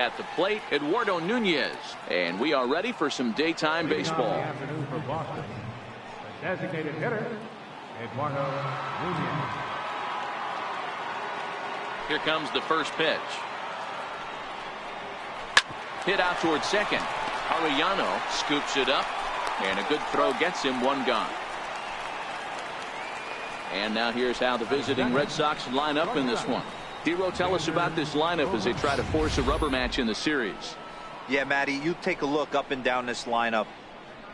At the plate, Eduardo Nunez. And we are ready for some daytime baseball. Afternoon for Boston. The designated hitter, Eduardo Nunez. Here comes the first pitch. Hit out towards second. Arellano scoops it up, and a good throw gets him one gone. And now here's how the visiting Red Sox line up in this one. Dero, tell us about this lineup as they try to force a rubber match in the series. Yeah, Matty, you take a look up and down this lineup.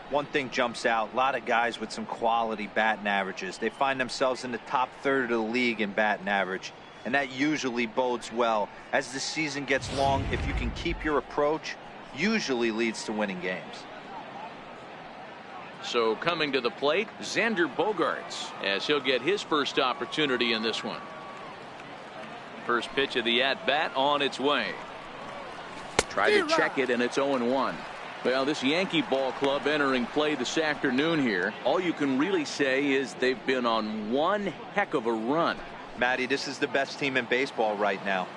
One thing jumps out. A lot of guys with some quality batting averages. They find themselves in the top third of the league in batting average, and that usually bodes well. As the season gets long, if you can keep your approach, usually leads to winning games. So coming to the plate, Xander Bogaerts, as he'll get his first opportunity in this one. First pitch of the at-bat on its way. Try to check it, and it's 0-1. Well, this Yankee ball club entering play this afternoon here, all you can really say is they've been on one heck of a run. Matty, this is the best team in baseball right now.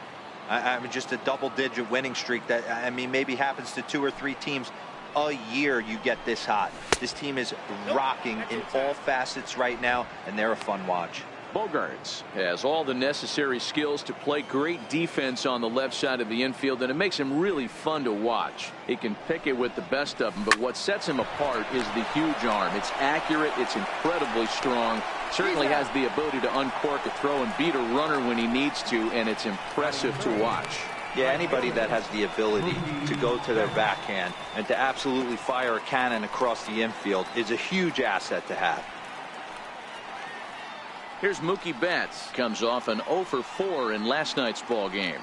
I mean, just a double-digit winning streak that, I mean, maybe happens to 2 or 3 teams a year. You get this hot. This team is rocking in all facets right now, and they're a fun watch. Bogaerts has all the necessary skills to play great defense on the left side of the infield, and it makes him really fun to watch. He can pick it with the best of them, but what sets him apart is the huge arm. It's accurate, it's incredibly strong, certainly has the ability to uncork a throw and beat a runner when he needs to, and it's impressive to watch. Yeah, anybody that has the ability to go to their backhand and to absolutely fire a cannon across the infield is a huge asset to have. Here's Mookie Betts. Comes off an 0 for 4 in last night's ball game.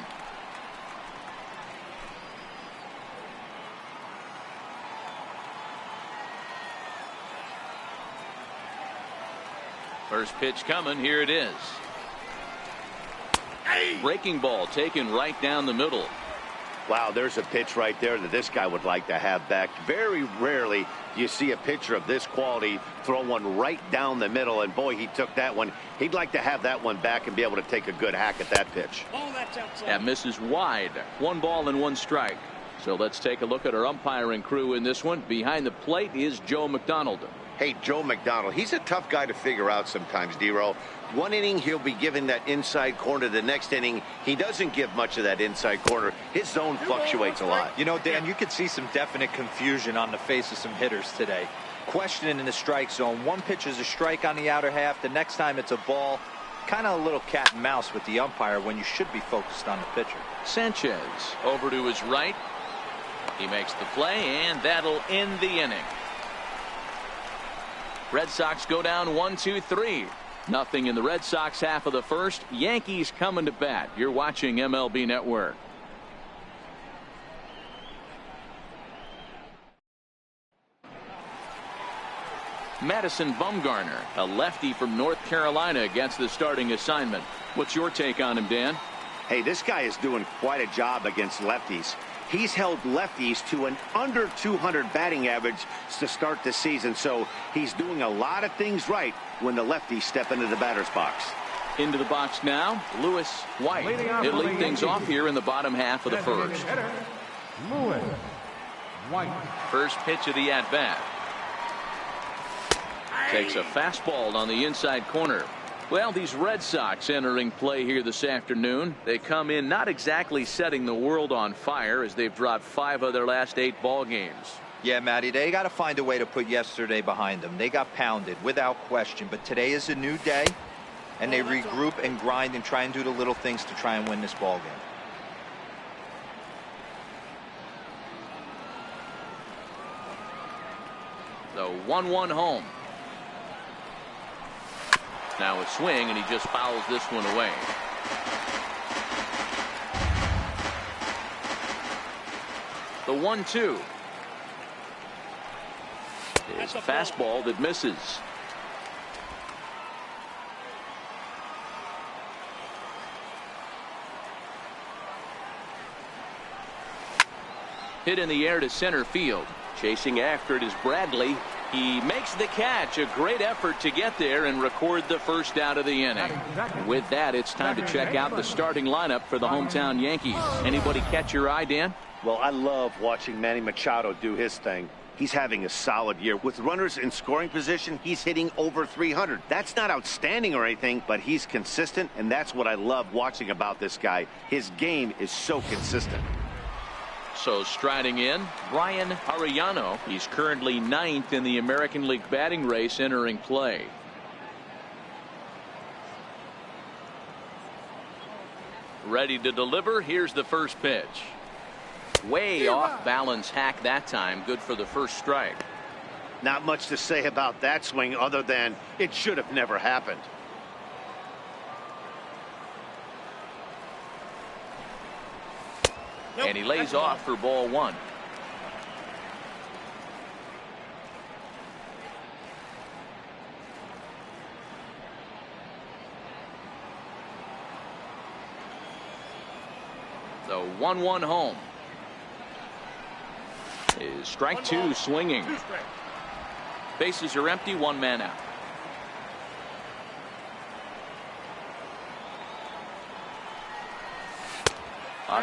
First pitch coming. Here it is. Breaking ball taken right down the middle. Wow, there's a pitch right there that this guy would like to have back. Very rarely do you see a pitcher of this quality throw one right down the middle, and boy, he took that one. He'd like to have that one back and be able to take a good hack at that pitch. That misses wide. 1 ball and 1 strike. So let's take a look at our umpiring crew in this one. Behind the plate is Joe McDonald. Hey, Joe McDonald, he's a tough guy to figure out sometimes, Dero. One inning, he'll be giving that inside corner. The next inning, he doesn't give much of that inside corner. His zone fluctuates a lot. You know, Dan, you could see some definite confusion on the face of some hitters today. Questioning in the strike zone. One pitch is a strike on the outer half. The next time it's a ball. Kind of a little cat and mouse with the umpire when you should be focused on the pitcher. Sanchez over to his right. He makes the play, and that'll end the inning. Red Sox go down 1-2-3. Nothing in the Red Sox half of the first. Yankees coming to bat. You're watching MLB Network. Madison Bumgarner, a lefty from North Carolina, gets the starting assignment. What's your take on him, Dan? Hey, this guy is doing quite a job against lefties. He's held lefties to an under 200 batting average to start the season, so he's doing a lot of things right when the lefties step into the batter's box. Into the box now, Lewis White. He'll lead things off here in the bottom half of the first. Lewis White. First pitch of the at-bat. Takes a fastball on the inside corner. Well, these Red Sox entering play here this afternoon. They come in not exactly setting the world on fire as they've dropped 5 of their last 8 ball games. Yeah, Matty, they got to find a way to put yesterday behind them. They got pounded without question, but today is a new day, and they regroup and grind and try and do the little things to try and win this ball game. The 1-1 home. Now a swing, and he just fouls this one away. The 1-2 is a fastball that misses. Hit in the air to center field. Chasing after it is Bradley. He makes the catch. A great effort to get there and record the first out of the inning. With that, it's time to check out the starting lineup for the hometown Yankees. Anybody catch your eye, Dan? Well, I love watching Manny Machado do his thing. He's having a solid year. With runners in scoring position, he's hitting over 300. That's not outstanding or anything, but he's consistent, and that's what I love watching about this guy. His game is so consistent. So striding in, Brian Arellano. He's currently 9th in the American League batting race entering play. Ready to deliver. Here's the first pitch. Way off balance hack that time. Good for the first strike. Not much to say about that swing other than it should have never happened. And he lays off for ball 1. So 1-1 home. Is strike 2 swinging. Bases are empty, 1 man out.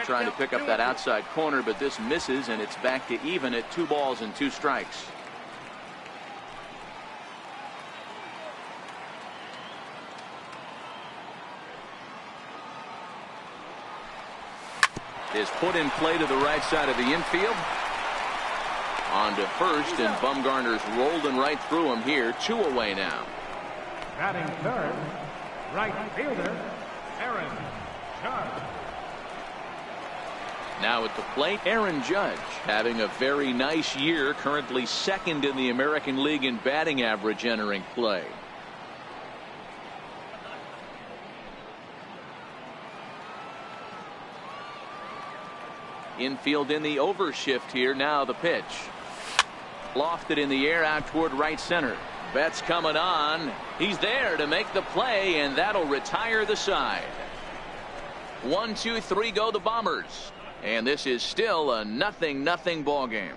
Trying to pick up that outside corner, but this misses, and it's back to even at 2 balls and 2 strikes. Is put in play to the right side of the infield. On to first, and Bumgarner's rolling right through him here. 2 away now. Batting third, right fielder, Aaron Judge. Now at the plate, Aaron Judge having a very nice year, currently 2nd in the American League in batting average entering play. Infield in the overshift here. Now the pitch. Lofted in the air out toward right center. Betts coming on. He's there to make the play, and that'll retire the side. 1, 2, 3 go the Bombers. And this is still a 0-0 ball game.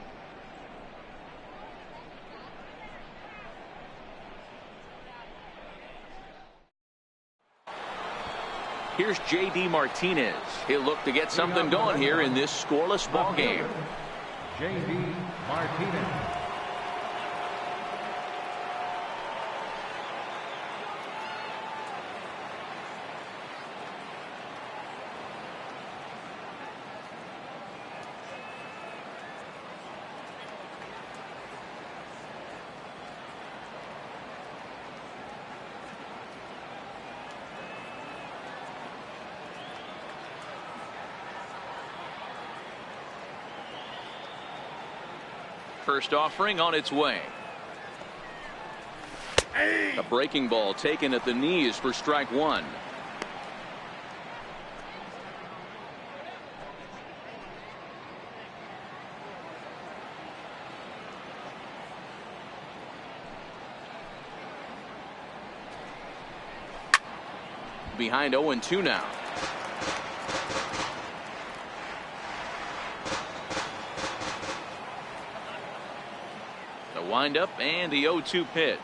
Here's J.D. Martinez. He'll look to get something going here in this scoreless ball game. J.D. Martinez. First offering on its way. A breaking ball taken at the knees for strike 1. Behind 0-2 now. Wind up and the 0-2 pitch.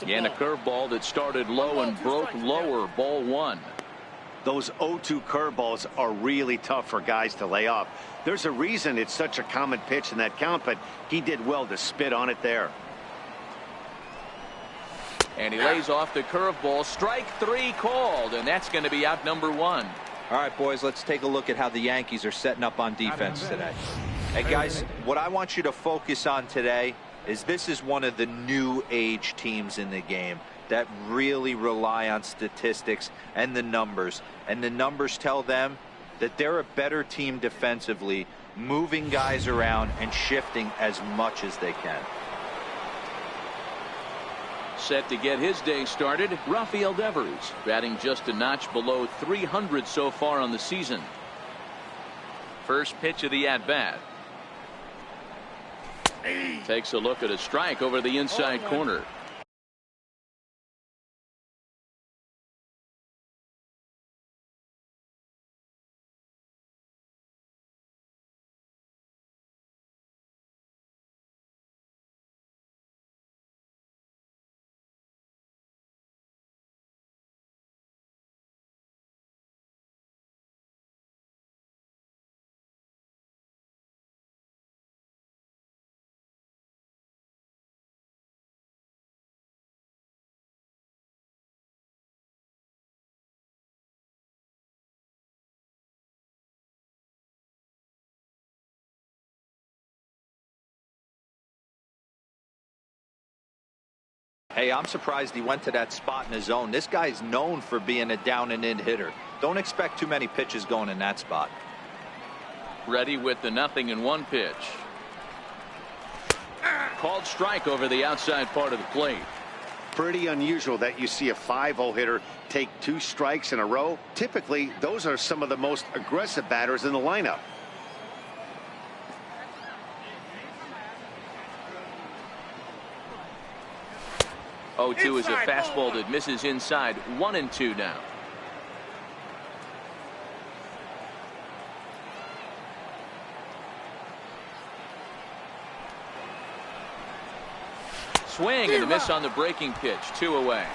And a curveball that started low and broke lower. Ball 1. Those 0-2 curveballs are really tough for guys to lay off. There's a reason it's such a common pitch in that count, but he did well to spit on it there. And he lays off the curveball. Strike 3 called, and that's going to be out number 1. All right, boys, let's take a look at how the Yankees are setting up on defense today. Hey, guys, what I want you to focus on today is this is one of the new age teams in the game that really rely on statistics and the numbers. And the numbers tell them that they're a better team defensively, moving guys around and shifting as much as they can. Set to get his day started, Rafael Devers, batting just a notch below 300 so far on the season. First pitch of the at-bat. Takes a look at a strike over the inside corner. Hey, I'm surprised he went to that spot in his zone. This guy's known for being a down and in hitter. Don't expect too many pitches going in that spot. Ready with the 0-1 pitch. Called strike over the outside part of the plate. Pretty unusual that you see a 5-0 hitter take 2 strikes in a row. Typically, those are some of the most aggressive batters in the lineup. Oh-2 is a fastball that misses inside. 1-2 now. Swing and a miss on the breaking pitch. 2 away.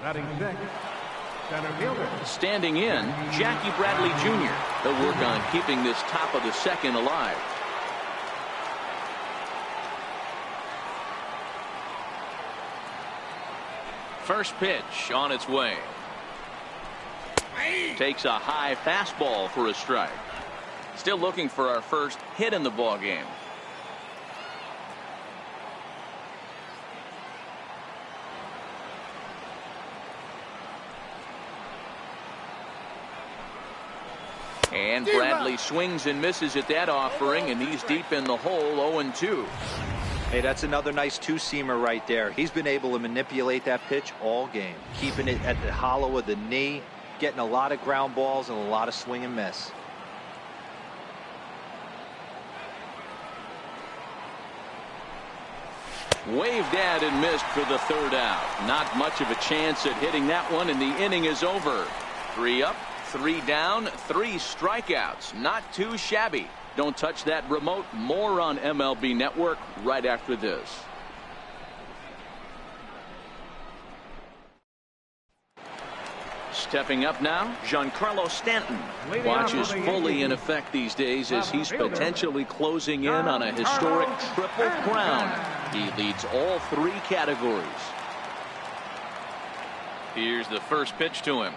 Batting sixth, center fielder. Standing in, Jackie Bradley Jr. He'll work on keeping this top of the second alive. First pitch on its way. Takes a high fastball for a strike. Still looking for our first hit in the ball game. And Bradley swings and misses at that offering, and he's deep in the hole. 0-2. Hey, that's another nice two-seamer right there. He's been able to manipulate that pitch all game, keeping it at the hollow of the knee, getting a lot of ground balls and a lot of swing and miss. Waved at and missed for the third out. Not much of a chance at hitting that one, and the inning is over. 3 up, 3 down, 3 strikeouts. Not too shabby. Don't touch that remote. More on MLB Network right after this. Stepping up now, Giancarlo Stanton. Watch is fully in effect these days as he's potentially closing in on a historic triple crown. He leads all 3 categories. Here's the first pitch to him.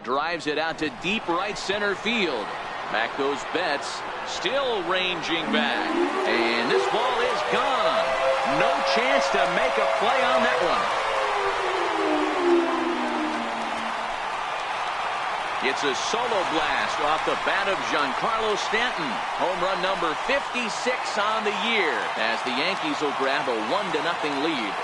Drives it out to deep right center field. Back goes Betts, still ranging back. And this ball is gone. No chance to make a play on that one. It's a solo blast off the bat of Giancarlo Stanton. Home run number 56 on the year as the Yankees will grab a 1-0 lead.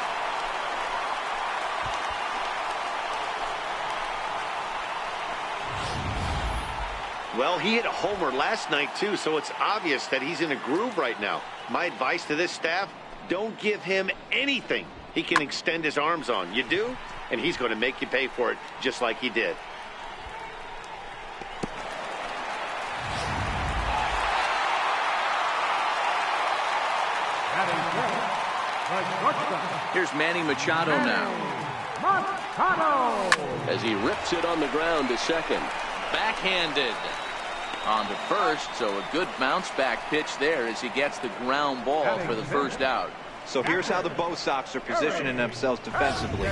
Well, he hit a homer last night, too, so it's obvious that he's in a groove right now. My advice to this staff, don't give him anything he can extend his arms on. You do, and he's going to make you pay for it just like he did. Here's Manny Machado now. As he rips it on the ground to second. Backhanded on to first, so a good bounce back pitch there as he gets the ground ball for the first out. So here's how the Bo Sox are positioning themselves defensively.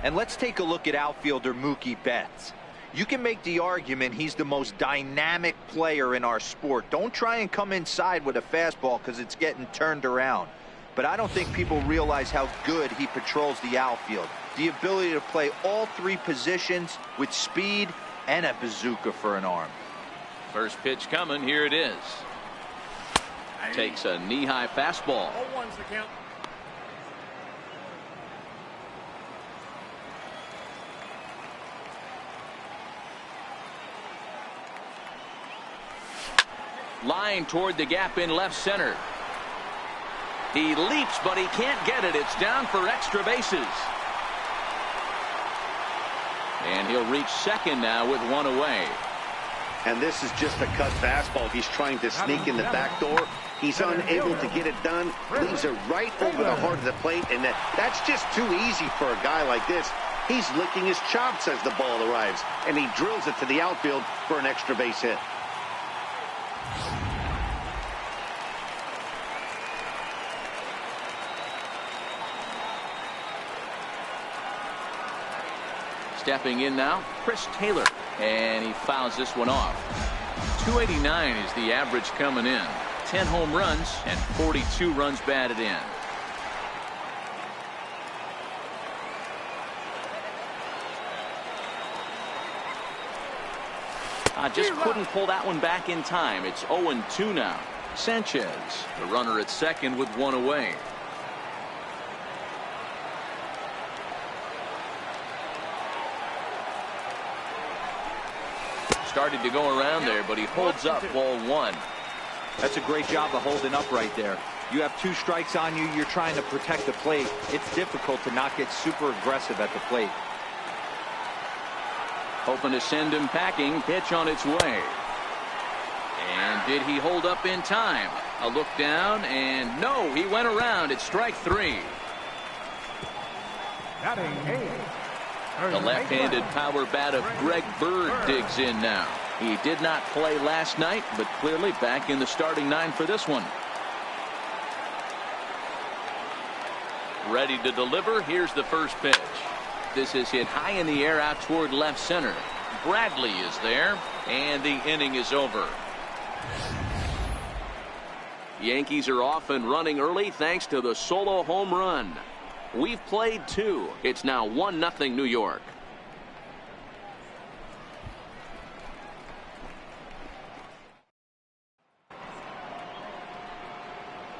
And let's take a look at outfielder Mookie Betts. You can make the argument he's the most dynamic player in our sport. Don't try and come inside with a fastball because it's getting turned around. But I don't think people realize how good he patrols the outfield. The ability to play all 3 positions with speed and a bazooka for an arm. First pitch coming. Here it is. Takes a knee-high fastball. 0-1's the count. Line toward the gap in left center. He leaps, but he can't get it. It's down for extra bases. And he'll reach second now with 1 away. And this is just a cut fastball. He's trying to sneak in the back door. He's unable to get it done. Leaves it right over the heart of the plate. And that's just too easy for a guy like this. He's licking his chops as the ball arrives. And he drills it to the outfield for an extra base hit. Stepping in now, Chris Taylor, and he fouls this one off. .289 is the average coming in. 10 home runs and 42 runs batted in. Just couldn't pull that one back in time. It's 0-2 now. Sanchez, the runner at second with one away. Started to go around there, but he holds up ball one. That's a great job of holding up right there. You have 2 strikes on you. You're trying to protect the plate. It's difficult to not get super aggressive at the plate. Hoping to send him packing. Pitch on its way. And did he hold up in time? A look down, and no, he went around. It's strike 3. The left-handed power bat of Greg Bird digs in now. He did not play last night, but clearly back in the starting 9 for this one. Ready to deliver. Here's the first pitch. This is hit high in the air out toward left center. Bradley is there, and the inning is over. Yankees are off and running early thanks to the solo home run. We've played 2. It's now 1-0 New York.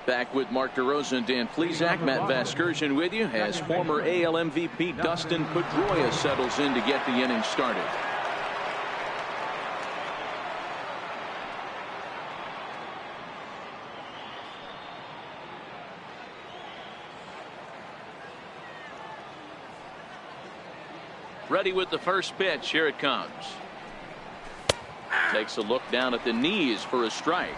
Back with Mark DeRosa and Dan Plesac. Matt Vasgersian with you as former AL MVP Dustin Pedroia settles in to get the inning started. Ready with the first pitch. Here it comes. Takes a look down at the knees for a strike.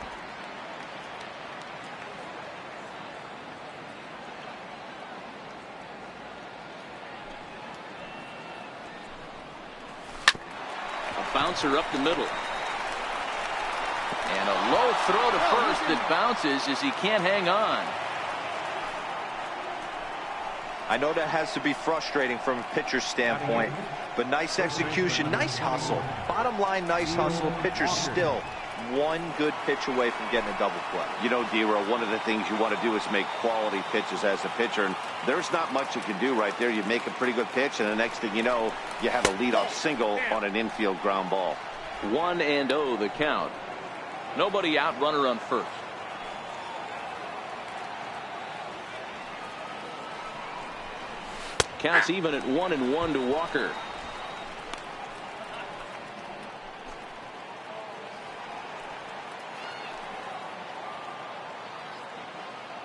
A bouncer up the middle. And a low throw to first that bounces as he can't hang on. I know that has to be frustrating from a pitcher's standpoint, but nice execution, nice hustle. Bottom line, nice hustle. Pitcher's still one good pitch away from getting a double play. You know, D-Row, one of the things you want to do is make quality pitches as a pitcher, and there's not much you can do right there. You make a pretty good pitch, and the next thing you know, you have a leadoff single on an infield ground ball. 1-0 the count. Nobody out, runner on first. Counts even at 1-1 to Walker.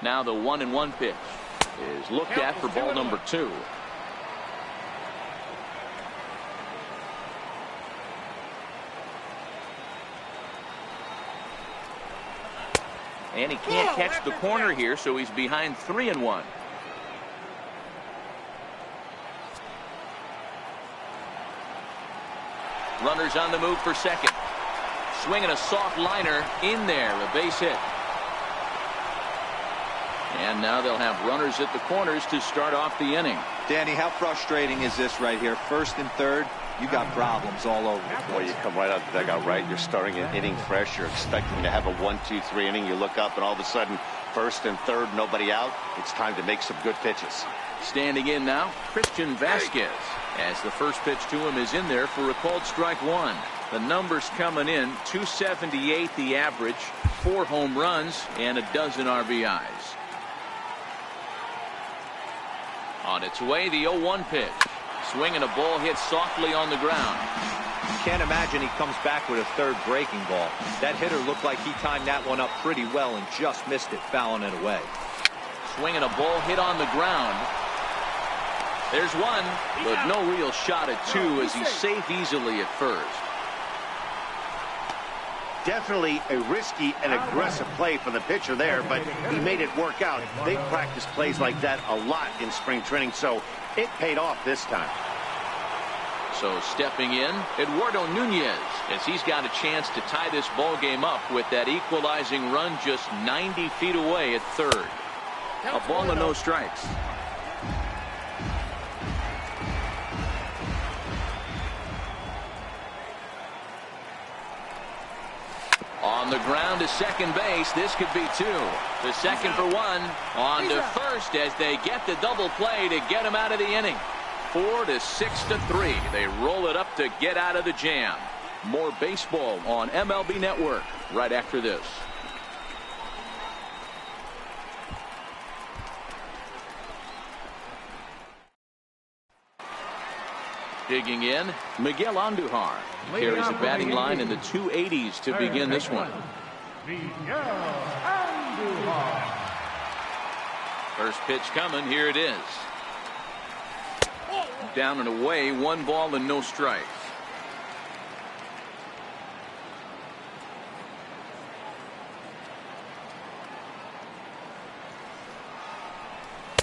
Now the 1-1 pitch is looked at for ball number 2. And he can't catch the corner here, so he's behind 3-1. Runners on the move for second. Swinging a soft liner in there, a base hit. And now they'll have runners at the corners to start off the inning. Danny, how frustrating is this right here? First and third, you got problems all over the place. Boy, you come right out the dugout, right? You're starting an inning fresh. You're expecting to have a 1-2-3 inning. You look up, and all of a sudden, first and third, nobody out. It's time to make some good pitches. Standing in now, Christian Vasquez, as the first pitch to him is in there for a called strike 1. The numbers coming in, 278 the average, 4 home runs, and a dozen RBIs. On its way, the 0-1 pitch. Swinging a ball hit softly on the ground. Can't imagine he comes back with a third breaking ball. That hitter looked like he timed that one up pretty well and just missed it, fouling it away. Swinging a ball hit on the ground. There's one, but no real shot at 2 as he's safe easily at first. Definitely a risky and aggressive play for the pitcher there, but he made it work out. They've practiced plays like that a lot in spring training, so it paid off this time. So stepping in, Eduardo Nunez, as he's got a chance to tie this ball game up with that equalizing run just 90 feet away at third. A ball and no strikes. On the ground to second base. This could be two. The second for one. On to first as they get the double play to get him out of the inning. 4-6-3. They roll it up to get out of the jam. More baseball on MLB Network right after this. Digging in, Miguel Andujar carries a batting line in the 280s to begin this one. First pitch coming. Here it is. Down and away, 1 ball and no strikes.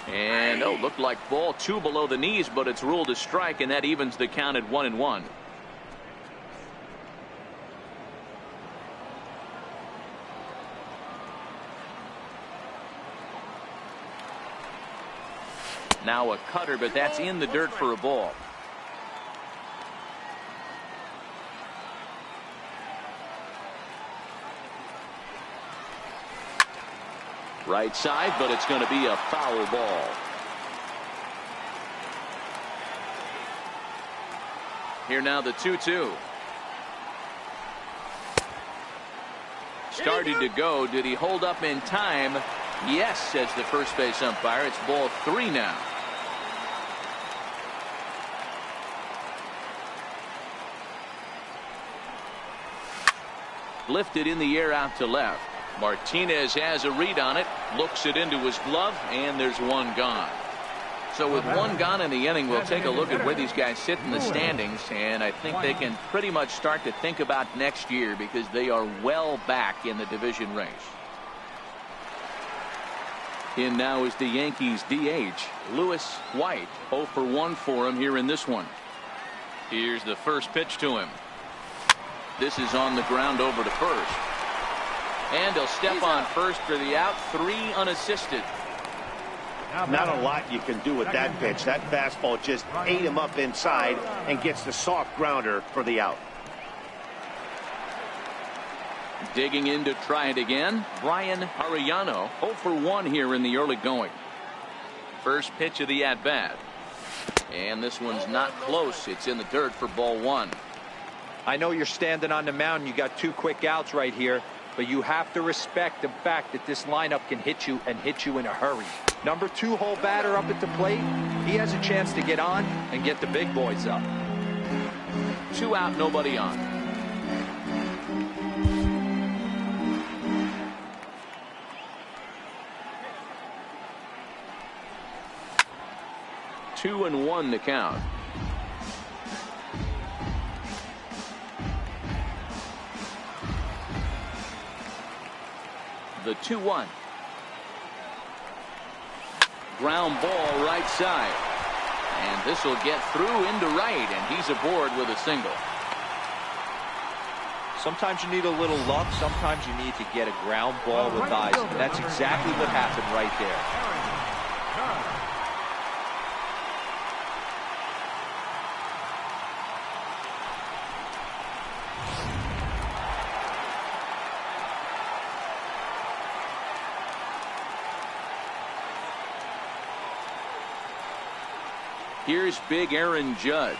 And looked like ball 2 below the knees, but it's ruled a strike, and that evens the count at 1-1. Now a cutter, but that's in the dirt for a ball. Right side, but it's going to be a foul ball. Here now the 2-2. Started to go. Did he hold up in time? Yes, says the first base umpire. It's ball 3 now. Lifted in the air out to left. Martinez has a read on it, looks it into his glove, and there's 1 gone. So with 1 gone in the inning, we'll take a look at where these guys sit in the standings, and I think they can pretty much start to think about next year because they are well back in the division race. In now is the Yankees DH, Lewis White. 0 for 1 for him here in this one. Here's the first pitch to him. This is on the ground over to first. And he'll step on first for the out. 3 unassisted. Not a lot you can do with that pitch. That fastball just ate him up inside and gets the soft grounder for the out. Digging in to try it again, Brian Arellano. 0 for 1 here in the early going. First pitch of the at-bat. And this one's not close. It's in the dirt for ball 1. I know you're standing on the mound. You got 2 quick outs right here, but you have to respect the fact that this lineup can hit you and hit you in a hurry. Number 2 hole batter up at the plate. He has a chance to get on and get the big boys up. 2 out, nobody on. Two and 1 the count. The 2-1. Ground ball right side. And this will get through into right, and he's aboard with a single. Sometimes you need a little luck. Sometimes you need to get a ground ball with eyes. And that's exactly what happened right there. Here's big Aaron Judge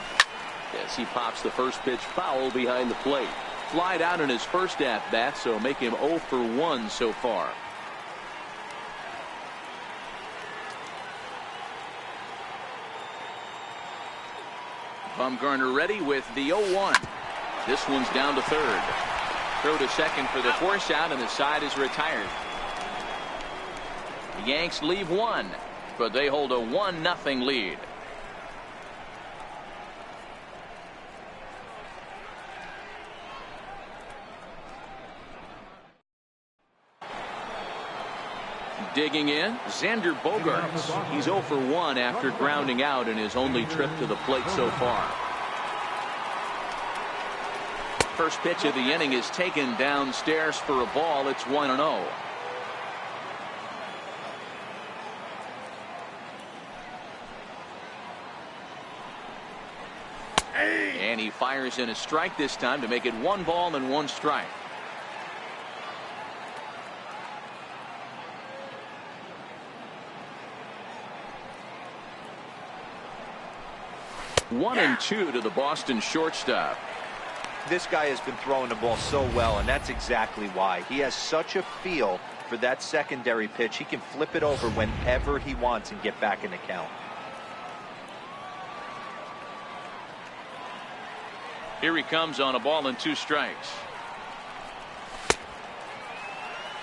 as he pops the first pitch foul behind the plate. Flied out in his first at-bat, so make him 0 for 1 so far. Bumgarner ready with the 0-1. This one's down to third. Throw to second for the force out, and the side is retired. The Yanks leave 1, but they hold a 1-0 lead. Digging in, Xander Bogaerts. He's 0 for 1 after grounding out in his only trip to the plate so far. First pitch of the inning is taken downstairs for a ball. It's 1-0. And he fires in a strike this time to make it 1 ball and 1 strike. 1-2 to the Boston shortstop. This guy has been throwing the ball so well, and that's exactly why. He has such a feel for that secondary pitch. He can flip it over whenever he wants and get back in the count. Here he comes on a ball and 2 strikes.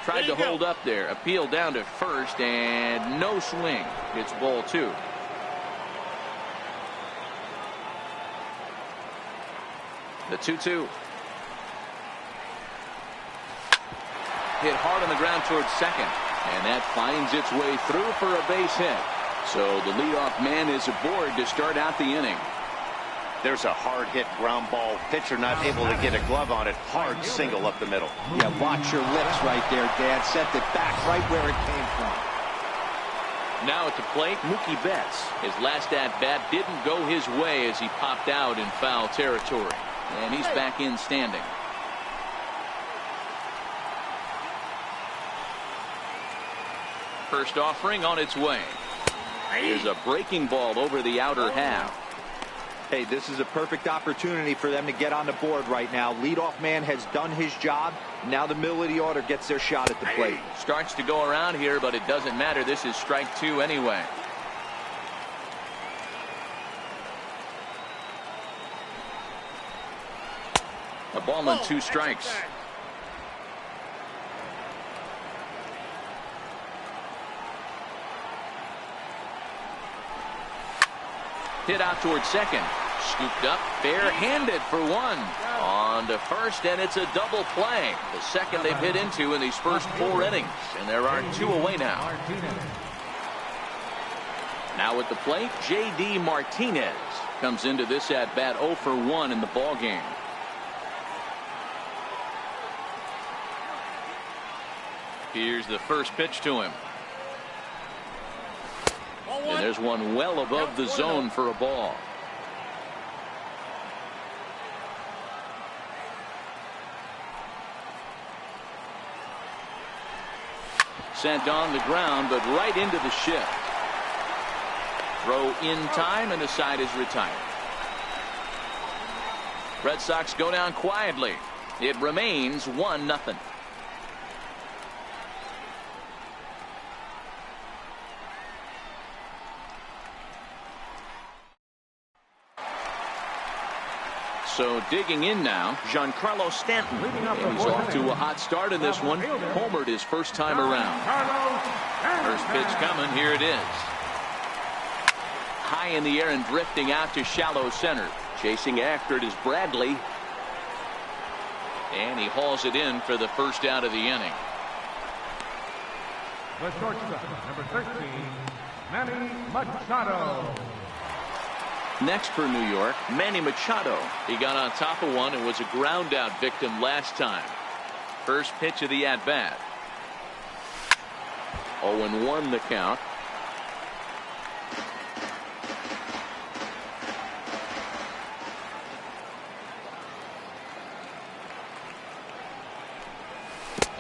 Tried to hold up there. Appeal down to first, and no swing. It's ball 2. The 2-2. Hit hard on the ground towards second, and that finds its way through for a base hit. So the leadoff man is aboard to start out the inning. There's a hard hit ground ball. Pitcher not able to get a glove on it. Hard single up the middle. Yeah, watch your lips right there, Dad. Sent it back right where it came from. Now at the plate, Mookie Betts. His last at-bat didn't go his way as he popped out in foul territory. And he's back in standing. First offering on its way. Here's a breaking ball over the outer half. Hey, this is a perfect opportunity for them to get on the board right now. Leadoff man has done his job. Now the middle of the order gets their shot at the plate. Starts to go around here, but it doesn't matter. This is strike 2 anyway. A ball and 2 strikes. Hit out towards second. Scooped up, bare-handed for 1. On to first, and it's a double play. The second they've hit into in these first 4 innings. And there are 2 away now. Now at the plate, J.D. Martinez comes into this at-bat 0 for 1 in the ballgame. Here's the first pitch to him. And there's one well above the zone for a ball. Sent on the ground, but right into the shift. Throw in time, and the side is retired. Red Sox go down quietly. It remains 1-0. So digging in now, Giancarlo Stanton. And he's off to a hot start in this one. Homered his first time around. First pitch coming. Here it is. High in the air and drifting out to shallow center. Chasing after it is Bradley. And he hauls it in for the first out of the inning. The shortstop, number 13, Manny Machado. Next for New York, Manny Machado. He got on top of one and was a ground out victim last time. First pitch of the at-bat. 0-1 the count.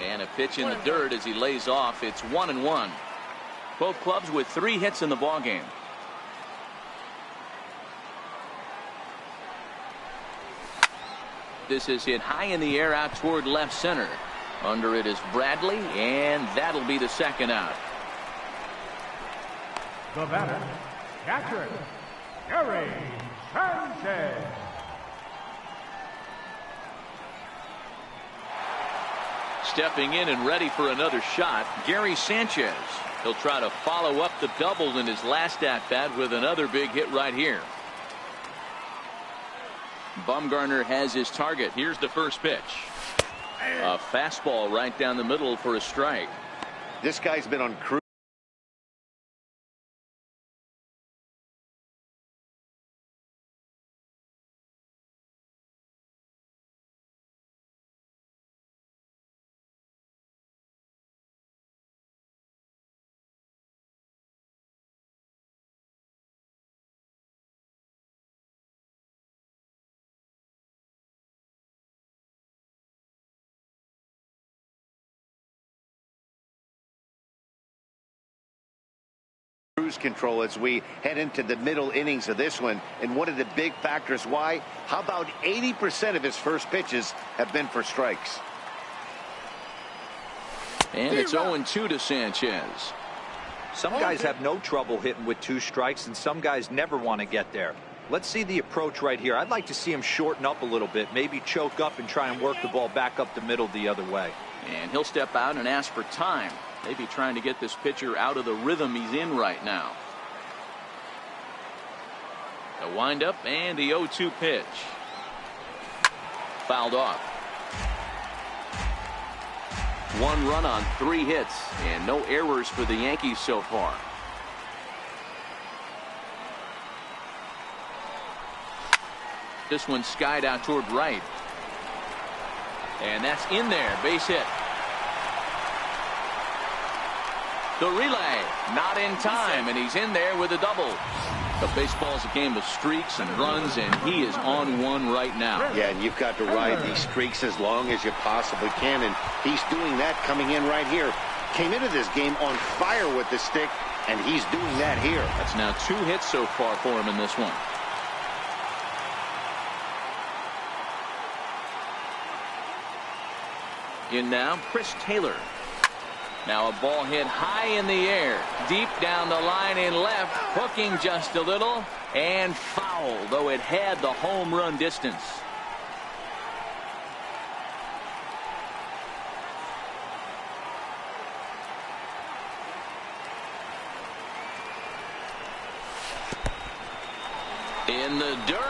And a pitch in the dirt as he lays off. It's 1-1. Both clubs with 3 hits in the ballgame. This is hit high in the air out toward left center. Under it is Bradley, and that'll be the second out. The batter, catcher, Gary Sanchez. Stepping in and ready for another shot, Gary Sanchez. He'll try to follow up the double in his last at-bat with another big hit right here. Bumgarner has his target. Here's the first pitch. A fastball right down the middle for a strike. This guy's been on cruise. cruise control as we head into the middle innings of this one. And one of the big factors why, how about 80% of his first pitches have been for strikes? And it's 0-2 to Sanchez. Some guys have no trouble hitting with 2 strikes, and some guys never want to get there. Let's see the approach right here. I'd like to see him shorten up a little bit, maybe choke up and try and work the ball back up the middle the other way. And he'll step out and ask for time. Maybe trying to get this pitcher out of the rhythm he's in right now. The windup and the 0-2 pitch. Fouled off. 1 run on 3 hits and no errors for the Yankees so far. This one skied out toward right. And that's in there. Base hit. The relay. Not in time. And he's in there with a double. But baseball's a game of streaks and runs, and he is on one right now. Yeah, and you've got to ride these streaks as long as you possibly can. And he's doing that coming in right here. Came into this game on fire with the stick, and he's doing that here. That's now 2 hits so far for him in this one. In now, Chris Taylor. Now a ball hit high in the air, deep down the line in left, hooking just a little, and foul, though it had the home run distance. In the dirt.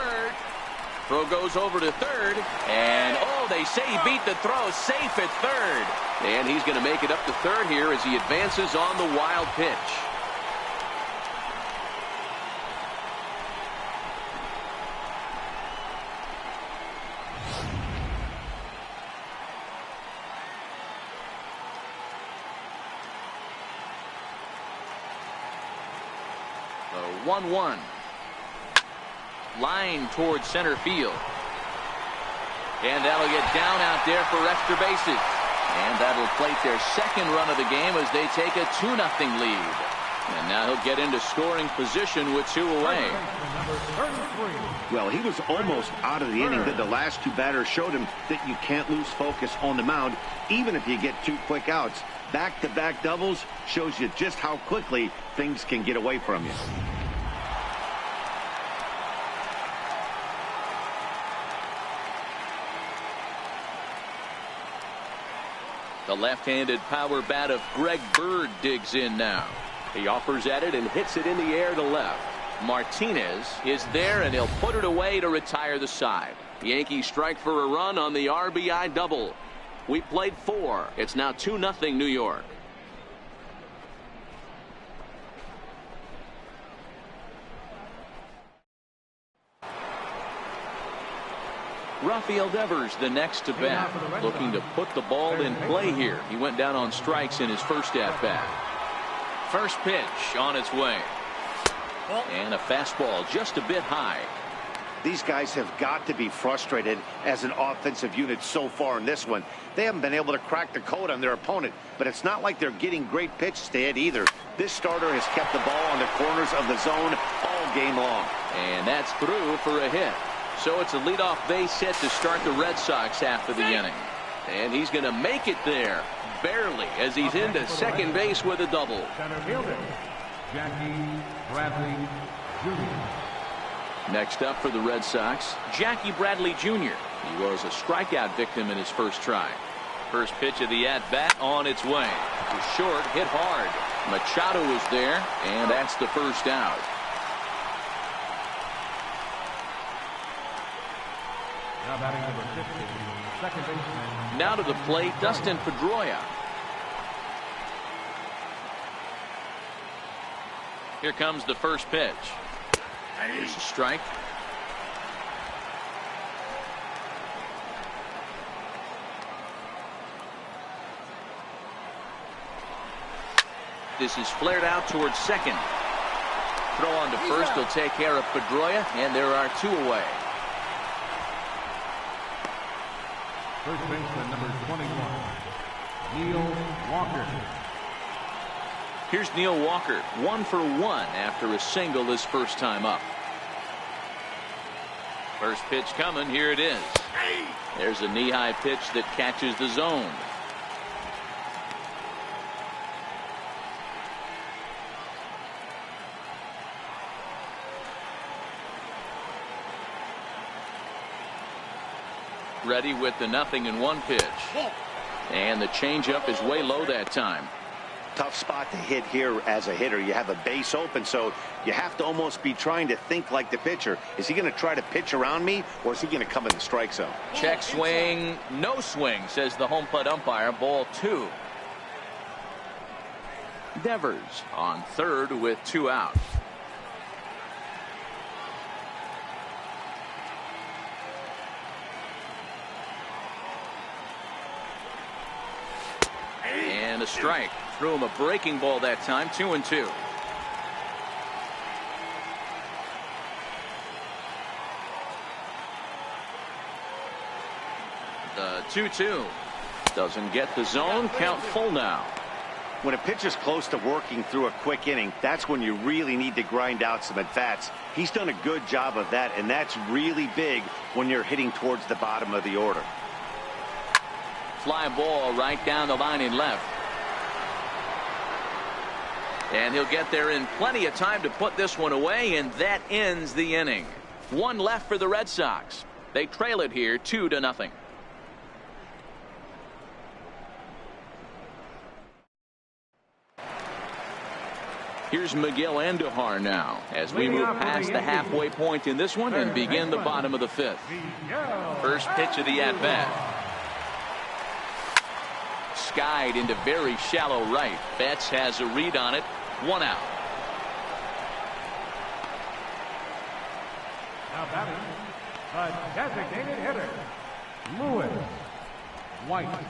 Throw goes over to third, and oh, they say he beat the throw, safe at third. And he's going to make it up to third here as he advances on the wild pitch. The 1-1. Line towards center field. And that'll get down out there for extra bases. And that'll plate their second run of the game as they take a 2-0 lead. And now he'll get into scoring position with 2 away. Well, he was almost out of the inning. Then the last 2 batters showed him that you can't lose focus on the mound, even if you get 2 quick outs. Back-to-back doubles shows you just how quickly things can get away from you. The left-handed power bat of Greg Bird digs in now. He offers at it and hits it in the air to left. Martinez is there, and he'll put it away to retire the side. The Yankees strike for a run on the RBI double. We played 4. It's now 2-0 New York. Rafael Devers the next to bat, looking to put the ball in play here. He went down on strikes in his first at bat. First pitch on its way. And a fastball just a bit high. These guys have got to be frustrated as an offensive unit so far in this one. They haven't been able to crack the code on their opponent, but it's not like they're getting great pitches to hit either. This starter has kept the ball on the corners of the zone all game long. And that's through for a hit. So it's a leadoff base hit to start the Red Sox after the inning. And he's going to make it there, barely, as he's into second base with a double. Center fielder, Jackie Bradley Jr. Next up for the Red Sox, Jackie Bradley Jr. He was a strikeout victim in his first try. First pitch of the at-bat on its way. It was short, hit hard. Machado was there, and that's the first out. Now batting number 50, second baseman. Now to the plate, Dustin Pedroia. Here comes the first pitch. Here's a strike. This is flared out towards second. Throw on to first. He'll take care of Pedroia, and there are 2 away. First baseman number 21, Neil Walker. Here's Neil Walker, 1 for 1 after a single his first time up. First pitch coming. Here it is. There's a knee-high pitch that catches the zone. Ready with the 0-1 pitch. And the changeup is way low that time. Tough spot to hit here as a hitter. You have a base open, so you have to almost be trying to think like the pitcher. Is he going to try to pitch around me, or is he going to come in the strike zone? Check swing. No swing, says the home plate umpire. Ball 2. Devers on third with 2 outs. And a strike. Threw him a breaking ball that time. 2-2. The 2-2 doesn't get the zone. Count full now. When a pitcher's close to working through a quick inning, that's when you really need to grind out some at-bats. He's done a good job of that, and that's really big when you're hitting towards the bottom of the order. Fly ball right down the line in left. And he'll get there in plenty of time to put this one away, and that ends the inning. 1 left for the Red Sox. They trail it here 2-0. Here's Miguel Andujar now as we move past the halfway point in this one and begin the bottom of the 5th. First pitch of the at-bat. Skied into very shallow right. Betts has a read on it. 1 out. Now batting, the designated hitter, Lewis White.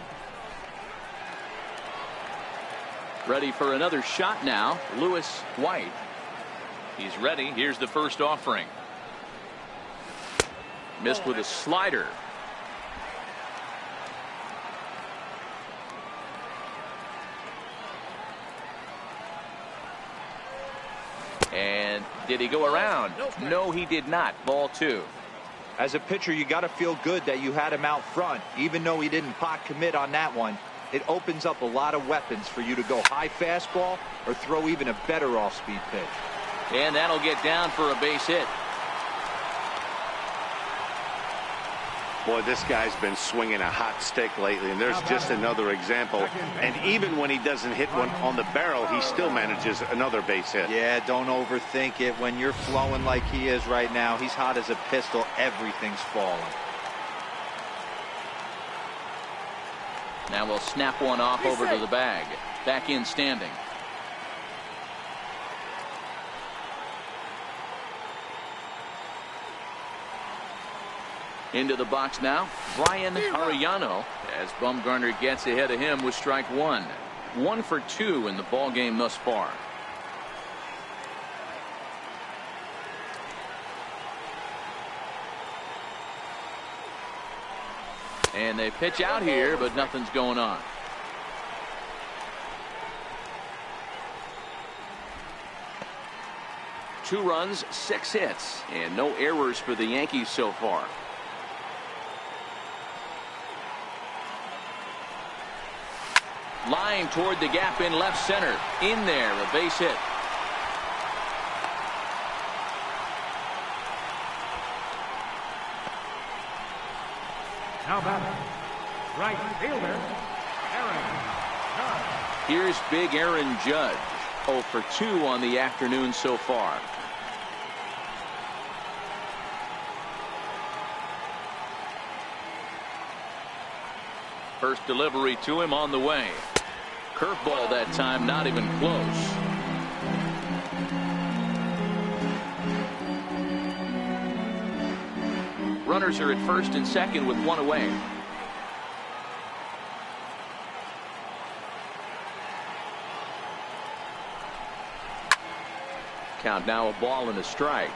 Ready for another shot now. Lewis White. He's ready. Here's the first offering. Missed with a slider. And did he go around? No, he did not. Ball 2. As a pitcher, you got to feel good that you had him out front, even though he didn't pot commit on that one. It opens up a lot of weapons for you to go high fastball or throw even a better off-speed pitch. And that'll get down for a base hit. Boy, this guy's been swinging a hot stick lately, and there's just another example. And even when he doesn't hit one on the barrel, he still manages another base hit. Yeah, don't overthink it. When you're flowing like he is right now, he's hot as a pistol. Everything's falling. Now we'll snap one off over to the bag. Back in standing. Into the box now, Brian Arellano, as Bumgarner gets ahead of him with strike 1. 1 for 2 in the ball game thus far. And they pitch out here, but nothing's going on. Two runs, 6 hits, and no errors for the Yankees so far. Line toward the gap in left center. In there, a base hit. Now batting, right fielder, Aaron Judge. Here's big Aaron Judge. 0 for 2 on the afternoon so far. First delivery to him on the way. Curveball that time, not even close. Runners are at first and second with 1 away. Count now a ball and a strike.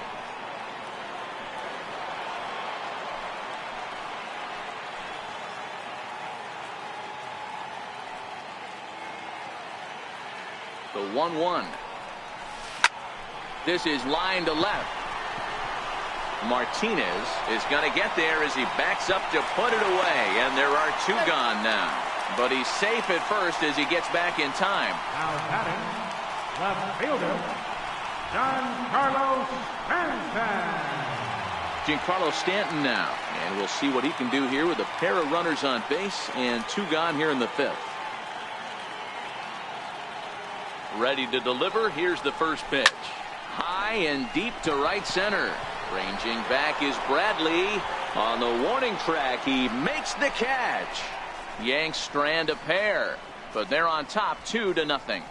The 1-1. This is line to left. Martinez is going to get there as he backs up to put it away, and there are two gone now. But he's safe at first as he gets back in time. Now batting, left fielder, Giancarlo Stanton. Giancarlo Stanton now, and we'll see what he can do here with a pair of runners on base and two gone here in the fifth. Ready to deliver. Here's the first pitch. High and deep to right center. Ranging back is Bradley. On the warning track, he makes the catch. Yanks strand a pair, but they're on top 2-0.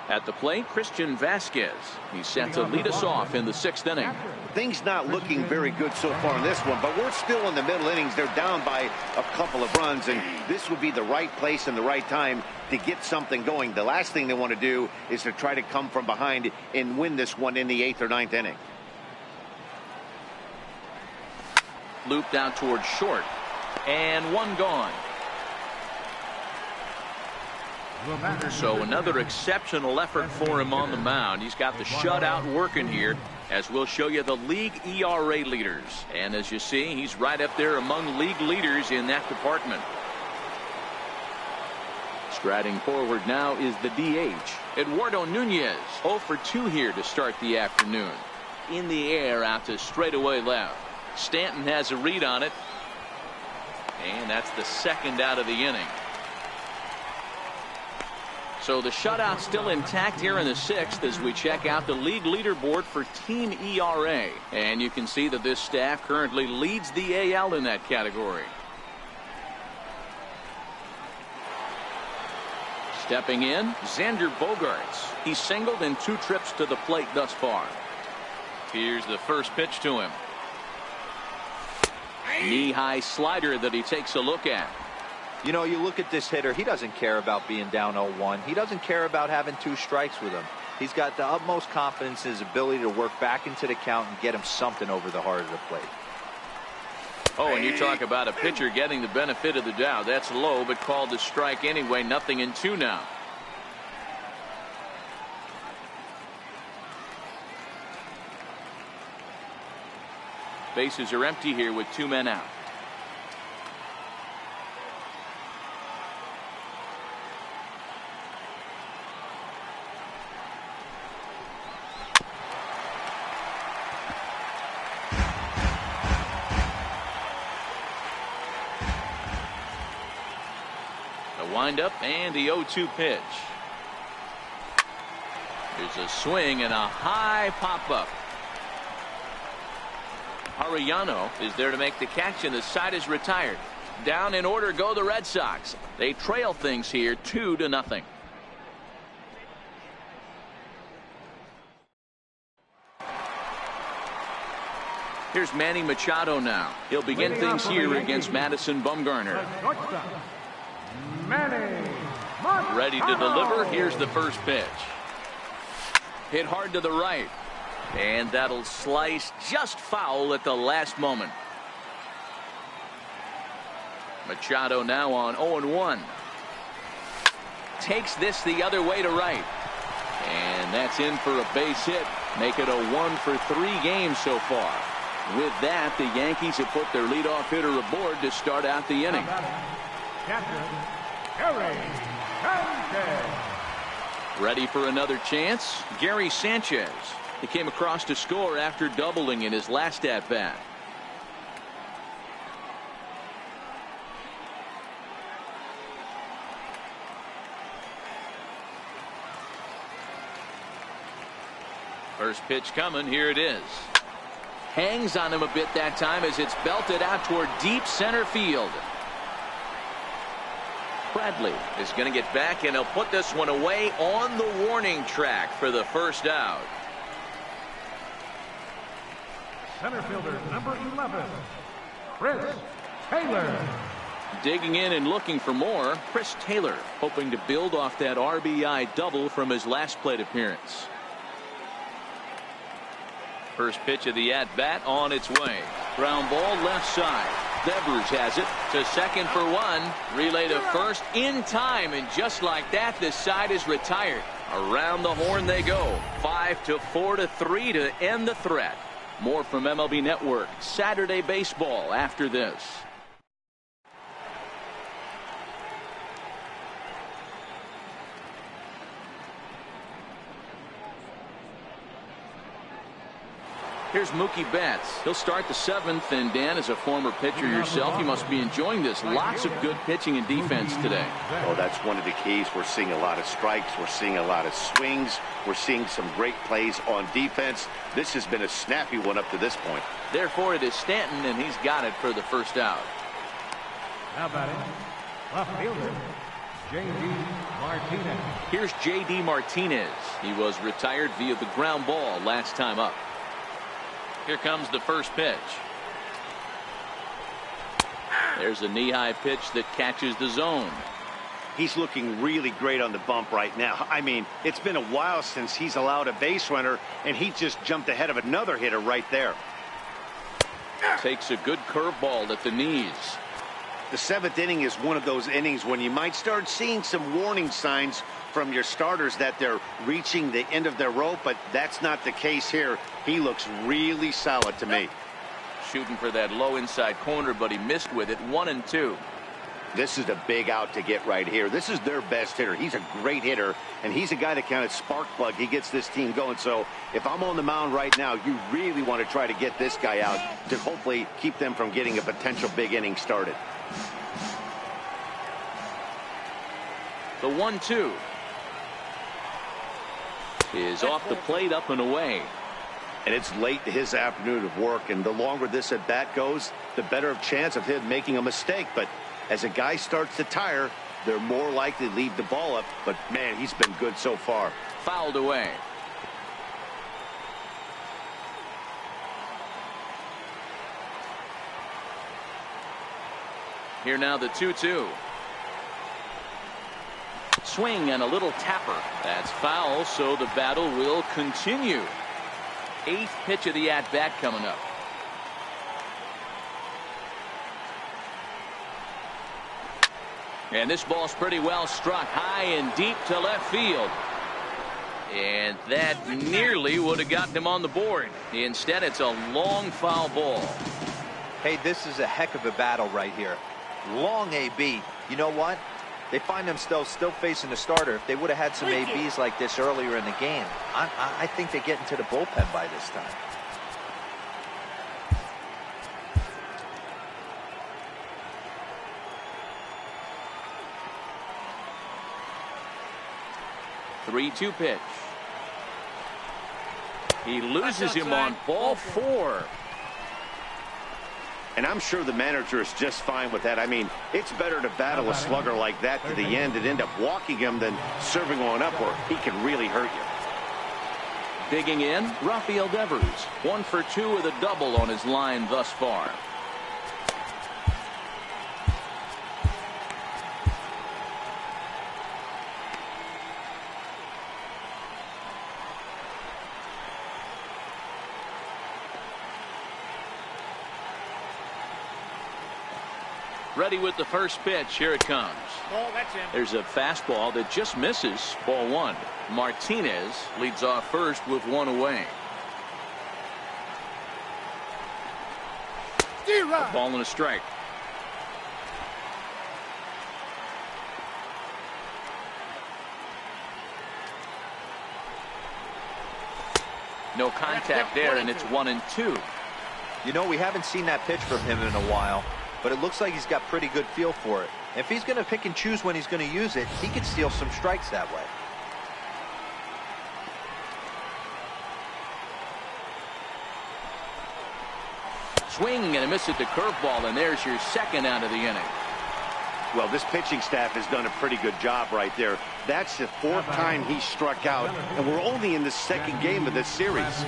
At the plate, Christian Vasquez. He's set to lead us off in the 6th inning. Things not looking very good so far in this one, but we're still in the middle innings. They're down by a couple of runs, and this would be the right place and the right time to get something going. The last thing they want to do is to try to come from behind and win this one in the 8th or 9th inning. Looped out towards short, and one gone. So another exceptional effort for him on the mound. He's got the shutout working here, as we'll show you the league ERA leaders. And as you see, he's right up there among league leaders in that department. Striding forward now is the DH, Eduardo Nunez. 0 for 2 here to start the afternoon. In the air out to straightaway left. Stanton has a read on it, and that's the second out of the inning. So the shutout still intact here in the 6th as we check out the league leaderboard for team ERA. And you can see that this staff currently leads the AL in that category. Stepping in, Xander Bogaerts. He's singled in 2 trips to the plate thus far. Here's the first pitch to him. Knee-high slider that he takes a look at. You know, you look at this hitter, he doesn't care about being down 0-1. He doesn't care about having 2 strikes with him. He's got the utmost confidence in his ability to work back into the count and get him something over the heart of the plate. Oh, and you talk about a pitcher getting the benefit of the doubt. That's low, but called a strike anyway. 0-2 now. Bases are empty here with 2 men out. Windup and the 0-2 pitch. There's a swing and a high pop-up. Arellano is there to make the catch, and the side is retired. Down in order go the Red Sox. They trail things here 2-0. Here's Manny Machado now. He'll begin things here against Madison Bumgarner. Ready to deliver. Here's the first pitch. Hit hard to the right. And that'll slice just foul at the last moment. Machado now on 0-1. Takes this the other way to right. And that's in for a base hit. Make it a 1 for 3 games so far. With that, the Yankees have put their leadoff hitter aboard to start out the inning. Ready for another chance? Gary Sanchez. He came across to score after doubling in his last at-bat. First pitch coming. Here it is. Hangs on him a bit that time as it's belted out toward deep center field. Bradley is going to get back, and he'll put this one away on the warning track for the first out. Center fielder number 11, Chris Taylor. Digging in and looking for more, Chris Taylor, hoping to build off that RBI double from his last plate appearance. First pitch of the at-bat on its way. Ground ball left side. Devers has it to second for one. Relay to first in time, and just like that, this side is retired. Around the horn they go. 5-4-3 to end the threat. More from MLB Network Saturday Baseball after this. Here's Mookie Betts. He'll start the seventh, and Dan, as a former pitcher yourself, you must be enjoying this. Lots of good pitching and defense today. Oh, that's one of the keys. We're seeing a lot of strikes. We're seeing a lot of swings. We're seeing some great plays on defense. This has been a snappy one up to this point. Therefore, it is Stanton, and he's got it for the first out. Now batting, left fielder, J.D. Martinez. Here's J.D. Martinez. He was retired via the ground ball last time up. Here comes the first pitch. There's a knee-high pitch that catches the zone. He's looking really great on the bump right now. I mean, it's been a while since he's allowed a base runner, and he just jumped ahead of another hitter right there. Takes a good curveball at the knees. The seventh inning is one of those innings when you might start seeing some warning signs from your starters that they're reaching the end of their rope, but that's not the case here. He looks really solid to me. Shooting for that low inside corner, but he missed with it. 1-2. This is a big out to get right here. This is their best hitter. He's a great hitter, and he's a guy that kind of spark plug. He gets this team going. So if I'm on the mound right now, you really want to try to get this guy out to hopefully keep them from getting a potential big inning started. The 1-2 is off the plate, up and away. And it's late to his afternoon of work, and the longer this at bat goes, the better of chance of him making a mistake. But as a guy starts to tire, they're more likely to leave the ball up. But man, he's been good so far. Fouled away. Here now the 2-2. Swing and a little tapper. That's foul, so the battle will continue. Eighth pitch of the at-bat coming up. And this ball's pretty well struck high and deep to left field. And that nearly would have gotten him on the board. Instead, it's a long foul ball. Hey, this is a heck of a battle right here. Long AB. You know what? They find themselves still facing the starter. If they would have had some ABs like this earlier in the game, I think they get into the bullpen by this time. Three-two pitch. He loses him on ball 4. And I'm sure the manager is just fine with that. I mean, it's better to battle a slugger like that to the end and end up walking him than serving one up where he can really hurt you. Digging in, Rafael Devers. 1 for 2 with a double on his line thus far. Ready with the first pitch. Here it comes. There's a fastball that just misses. Ball 1. Martinez leads off first with 1 away. A ball and a strike. No contact there, and it's 1-2. You know, we haven't seen that pitch from him in a while, but it looks like he's got pretty good feel for it. If he's going to pick and choose when he's going to use it, he could steal some strikes that way. Swing and a miss at the curveball, and there's your second out of the inning. Well, this pitching staff has done a pretty good job right there. That's the 4th time he struck out, and we're only in the 2nd game of this series.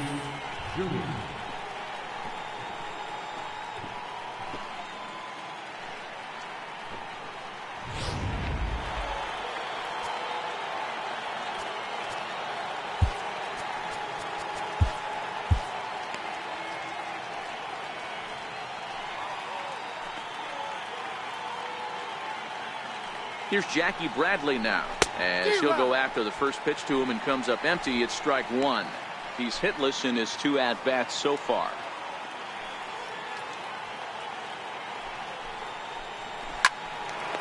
Here's Jackie Bradley now, as he'll go after the first pitch to him and comes up empty. It's strike one. He's hitless in his 2 at-bats so far.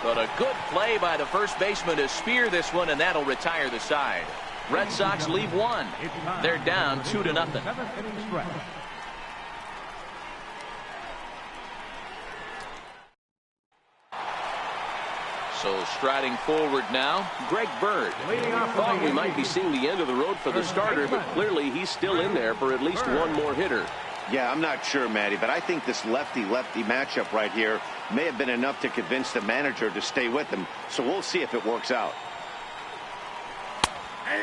But a good play by the first baseman to spear this one, and that'll retire the side. Red Sox leave one. They're down 2-0. Seventh inning stretch. So striding forward now, Greg Bird. Thought we might be seeing the end of the road for the starter, but clearly he's still in there for at least one more hitter. Yeah, I'm not sure, Matty, but I think this lefty-lefty matchup right here may have been enough to convince the manager to stay with him. So we'll see if it works out.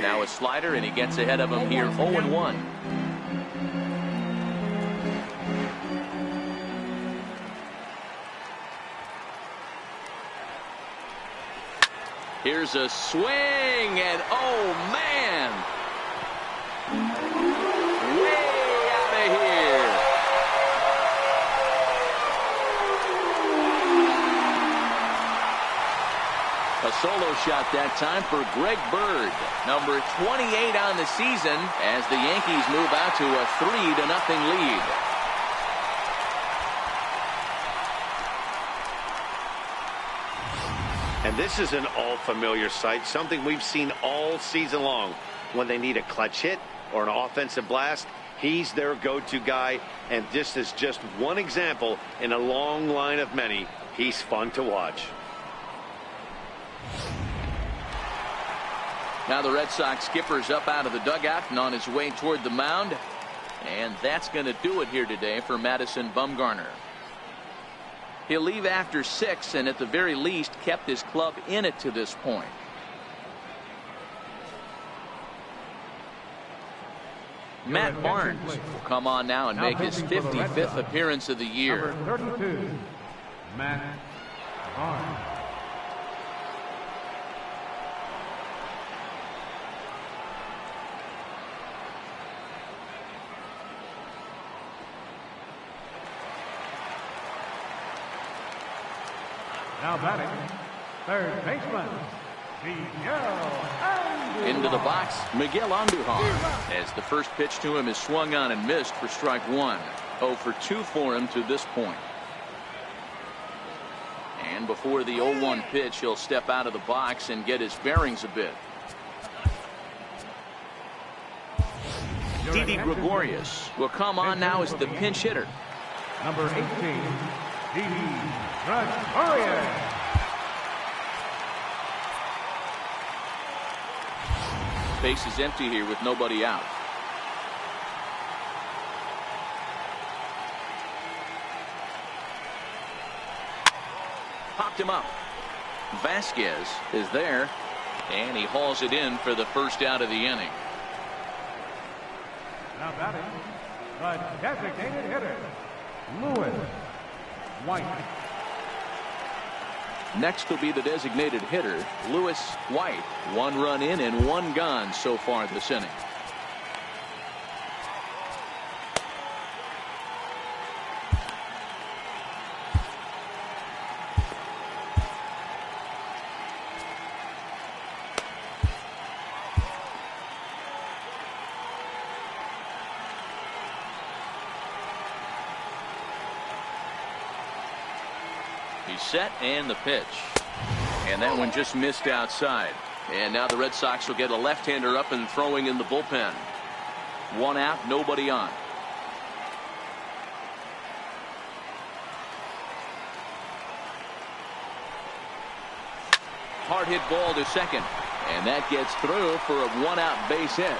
Now a slider, and he gets ahead of him here 0-1. Here's a swing, and oh man, way out of here. A solo shot that time for Greg Bird, number 28 on the season, as the Yankees move out to a 3-0 lead. And this is an all-familiar sight, something we've seen all season long. When they need a clutch hit or an offensive blast, he's their go-to guy. And this is just one example in a long line of many. He's fun to watch. Now the Red Sox skipper's up out of the dugout and on his way toward the mound. And that's going to do it here today for Madison Bumgarner. He'll leave after 6 and at the very least kept his club in it to this point. Matt Barnes will come on now and make his 55th appearance of the year. Number 32, Matt Barnes. Now batting, third baseman, Miguel Andujar. Into the box, Miguel Andujar, as the first pitch to him is swung on and missed for strike one. 0 for 2 for him to this point. And before the 0-1 pitch, he'll step out of the box and get his bearings a bit. Didi Gregorius will come on now as the pinch hitter. Number 18, Didi Gregorius. Base is empty here with nobody out. Popped him up. Vasquez is there, and he hauls it in for the first out of the inning. Now batting, the designated hitter, Lewis White. Next will be the designated hitter, Lewis White. 1 run in and 1 gone so far this inning. He's set and the pitch. And that one just missed outside. And now the Red Sox will get a left-hander up and throwing in the bullpen. 1 out, nobody on. Hard hit ball to second. And that gets through for a 1-out base hit.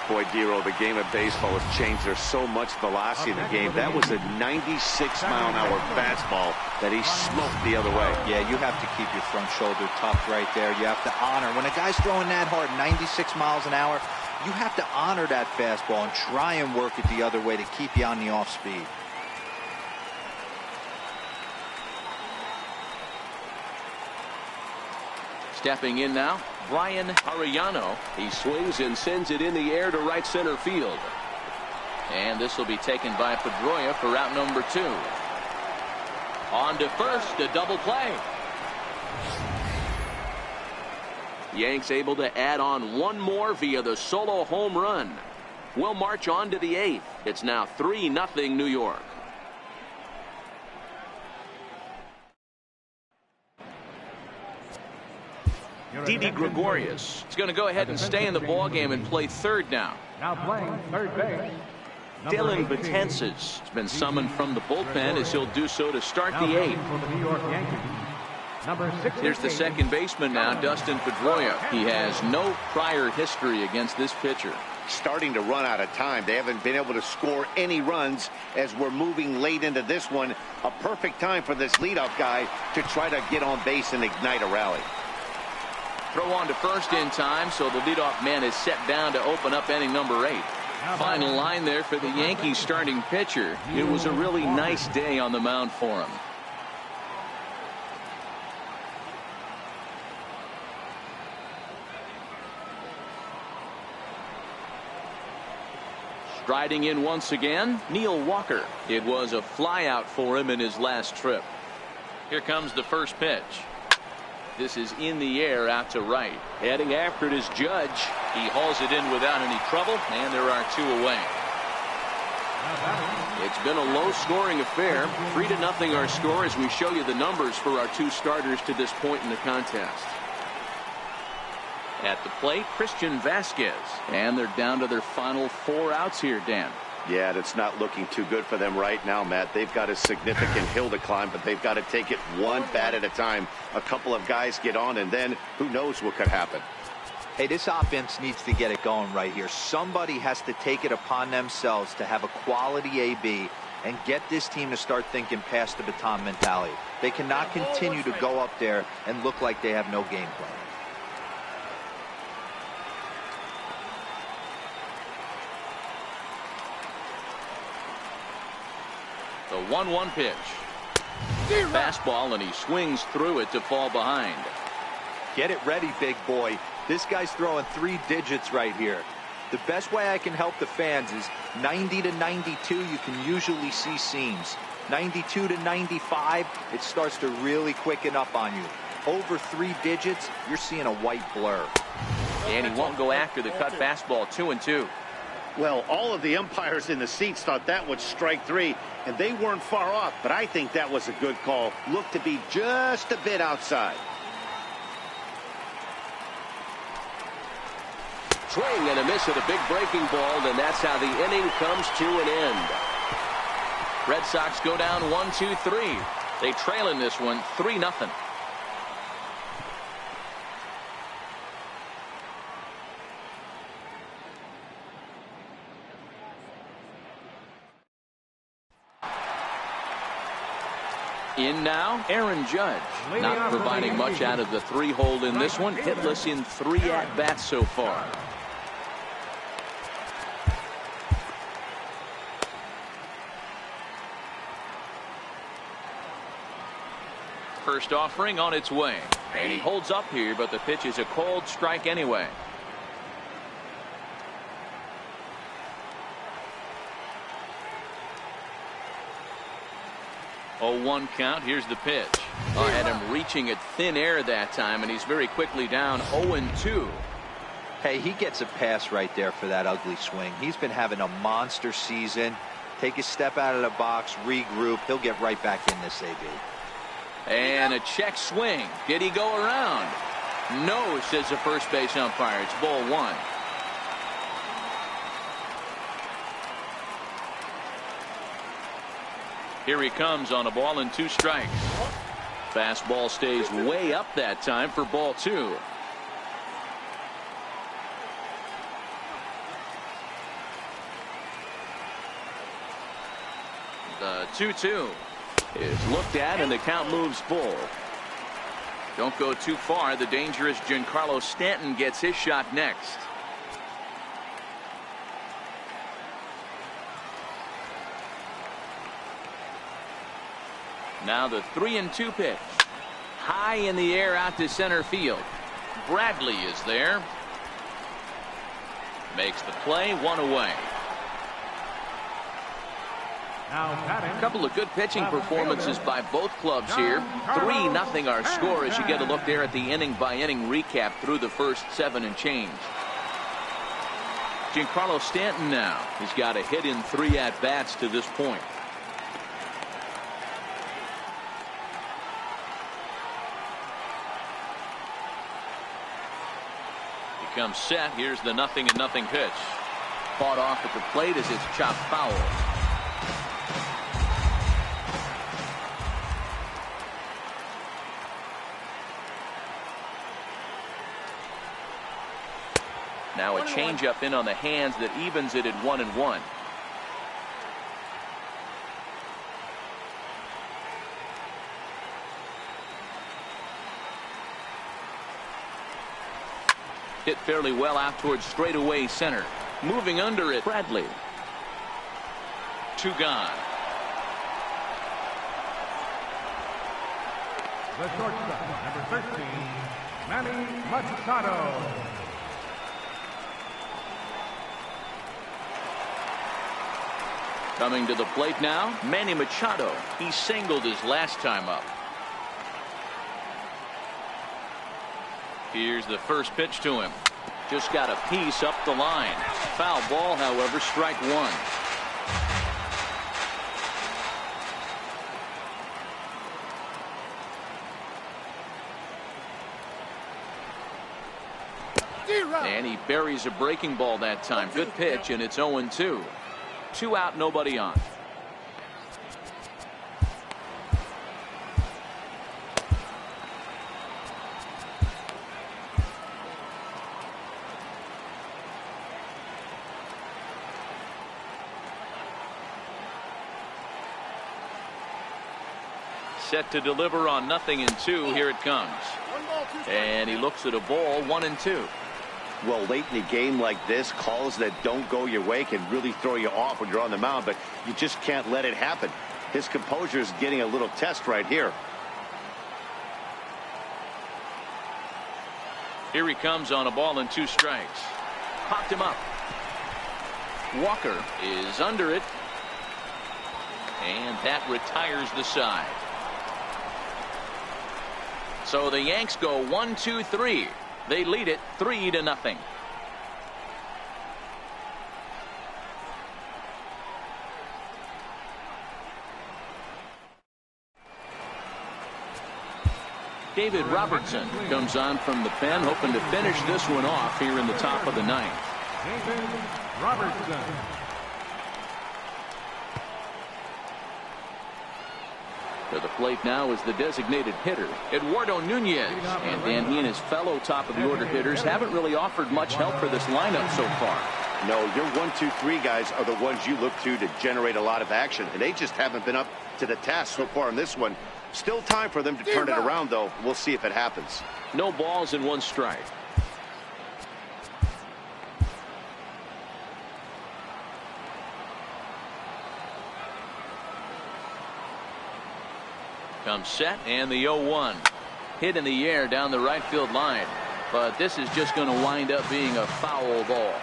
Boy, Dero, the game of baseball has changed. There's so much velocity in the game. That was a 96-mile-an-hour fastball that he smoked the other way. Yeah, you have to keep your front shoulder tucked right there. You have to honor. When a guy's throwing that hard, 96 miles an hour, you have to honor that fastball and try and work it the other way to keep you on the off speed. Stepping in now, Brian Arellano. He swings and sends it in the air to right center field. And this will be taken by Pedroia for out number 2. On to first, a double play. Yanks able to add on one more via the solo home run. We'll march on to the 8th. It's now 3-0 New York. Didi Gregorius is going to go ahead and stay in the ball game and play third now. Now playing third base. Dylan Betances has been summoned from the bullpen as he'll do so to start the 8th. For the New York Yankees. Number 6. Here's the second baseman now, Dustin Pedroia. He has no prior history against this pitcher. Starting to run out of time. They haven't been able to score any runs as we're moving late into this one. A perfect time for this leadoff guy to try to get on base and ignite a rally. Throw on to first in time, so the leadoff man is set down to open up inning number 8. Final line there for the Yankees starting pitcher. It was a really nice day on the mound for him. Striding in once again, Neil Walker. It was a flyout for him in his last trip. Here comes the first pitch. This is in the air out to right. Heading after it is Judge. He hauls it in without any trouble, and there are 2 away. It's been a low-scoring affair. 3-0 our score as we show you the numbers for our 2 starters to this point in the contest. At the plate, Christian Vasquez. And they're down to their final 4 outs here, Dan. Yeah, that's not looking too good for them right now, Matt. They've got a significant hill to climb, but they've got to take it one bat at a time. A couple of guys get on, and then who knows what could happen. Hey, this offense needs to get it going right here. Somebody has to take it upon themselves to have a quality AB and get this team to start thinking past the baton mentality. They cannot continue to go up there and look like they have no game plan. The 1-1 pitch. Fastball, and he swings through it to fall behind. Get it ready, big boy. This guy's throwing 3 digits right here. The best way I can help the fans is 90 to 92, you can usually see seams. 92 to 95, it starts to really quicken up on you. Over 3 digits, you're seeing a white blur. And he won't go after the cut fastball. 2-2. Well, all of the umpires in the seats thought that was strike 3, and they weren't far off, but I think that was a good call. Looked to be just a bit outside. Swing and a miss at a big breaking ball, and that's how the inning comes to an end. Red Sox go down 1-2-3. They trail in this one 3-0. In now, Aaron Judge. Not providing much out of the 3-hole in this one. Hitless in 3 at-bats so far. First offering on its way. And he holds up here, but the pitch is a cold strike anyway. Oh, 1 count. Here's the pitch. I had him reaching at thin air that time, and he's very quickly down 0-2. Hey, he gets a pass right there for that ugly swing. He's been having a monster season. Take a step out of the box, regroup. He'll get right back in this AB. And a check swing. Did he go around? No, says the first base umpire. It's ball 1. Here he comes on a ball and 2 strikes. Fastball stays way up that time for ball 2. The 2-2 is looked at, and the count moves full. Don't go too far. The dangerous Giancarlo Stanton gets his shot next. Now the 3-2 pitch. High in the air out to center field. Bradley is there. Makes the play, 1 away. Now batting. A couple of good pitching performances by both clubs here. 3-0 our score as you get a look there at the inning-by-inning recap through the first 7 and change. Giancarlo Stanton now. He's got a hit in 3 at-bats to this point. He comes set. Here's the 0-0 pitch. Fought off at the plate as it's chopped foul. Now a changeup in on the hands that evens it at 1-1. Hit fairly well out towards straightaway center. Moving under it, Bradley. 2 gone. The shortstop, number 13, Manny Machado. Coming to the plate now, Manny Machado. He singled his last time up. Here's the first pitch to him. Just got a piece up the line. Foul ball, however, strike 1. And he buries a breaking ball that time. Good pitch, and it's 0-2. 2 out, nobody on. Set to deliver on 0-2. Here it comes. And he looks at a ball, 1-2. Well, late in a game like this, calls that don't go your way can really throw you off when you're on the mound, but you just can't let it happen. His composure is getting a little test right here. Here he comes on a ball and 2 strikes. Popped him up. Walker is under it. And that retires the side. So the Yanks go 1-2-3. They lead it 3-0. David Robertson comes on from the pen, hoping to finish this one off here in the top of the 9th. David Robertson. To the plate now is the designated hitter, Eduardo Nunez. And then he and his fellow top of the order hitters haven't really offered much help for this lineup so far. No, your 1-2-3 guys are the ones you look to generate a lot of action, and they just haven't been up to the task so far in this one. Still time for them to turn it around, though. We'll see if it happens. No balls and 1 strike. Comes set, and the 0-1. Hit in the air down the right field line. But this is just going to wind up being a foul ball.